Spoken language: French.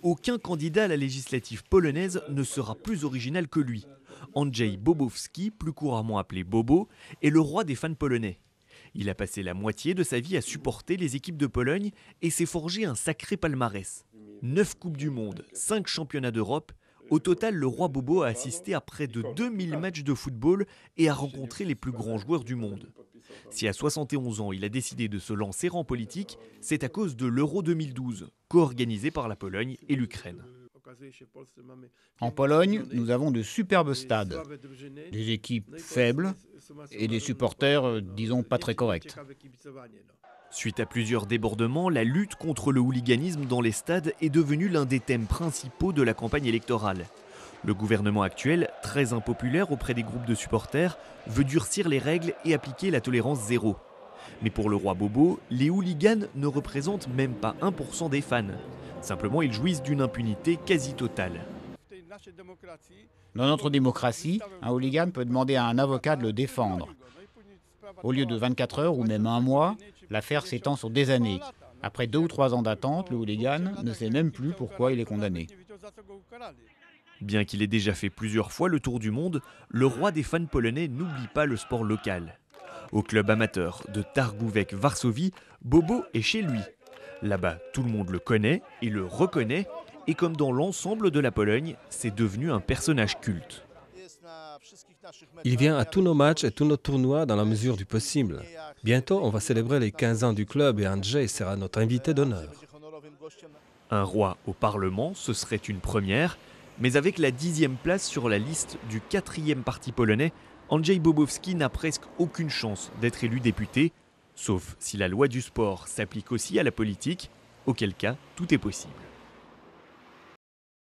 Aucun candidat à la législative polonaise ne sera plus original que lui. Andrzej Bobowski, plus couramment appelé Bobo, est le roi des fans polonais. Il a passé la moitié de sa vie à supporter les équipes de Pologne et s'est forgé un sacré palmarès. 9 Coupes du Monde, 5 championnats d'Europe. Au total, le roi Bobo a assisté à près de 2000 matchs de football et a rencontré les plus grands joueurs du monde. Si à 71 ans, il a décidé de se lancer en politique, c'est à cause de l'Euro 2012, co-organisé par la Pologne et l'Ukraine. En Pologne, nous avons de superbes stades, des équipes faibles et des supporters, disons, pas très corrects. Suite à plusieurs débordements, la lutte contre le hooliganisme dans les stades est devenue l'un des thèmes principaux de la campagne électorale. Le gouvernement actuel, très impopulaire auprès des groupes de supporters, veut durcir les règles et appliquer la tolérance zéro. Mais pour le roi Bobo, les hooligans ne représentent même pas 1% des fans. Simplement, ils jouissent d'une impunité quasi totale. Dans notre démocratie, un hooligan peut demander à un avocat de le défendre. Au lieu de 24 heures ou même un mois, l'affaire s'étend sur des années. Après 2 ou 3 ans d'attente, le hooligan ne sait même plus pourquoi il est condamné. Bien qu'il ait déjà fait plusieurs fois le tour du monde, le roi des fans polonais n'oublie pas le sport local. Au club amateur de Targówek-Varsovie, Bobo est chez lui. Là-bas, tout le monde le connaît et le reconnaît, et comme dans l'ensemble de la Pologne, c'est devenu un personnage culte. Il vient à tous nos matchs et tous nos tournois dans la mesure du possible. Bientôt, on va célébrer les 15 ans du club et Andrzej sera notre invité d'honneur. Un roi au Parlement, ce serait une première, mais avec la 10e place sur la liste du 4e parti polonais, Andrzej Bobowski n'a presque aucune chance d'être élu député, sauf si la loi du sport s'applique aussi à la politique, auquel cas tout est possible.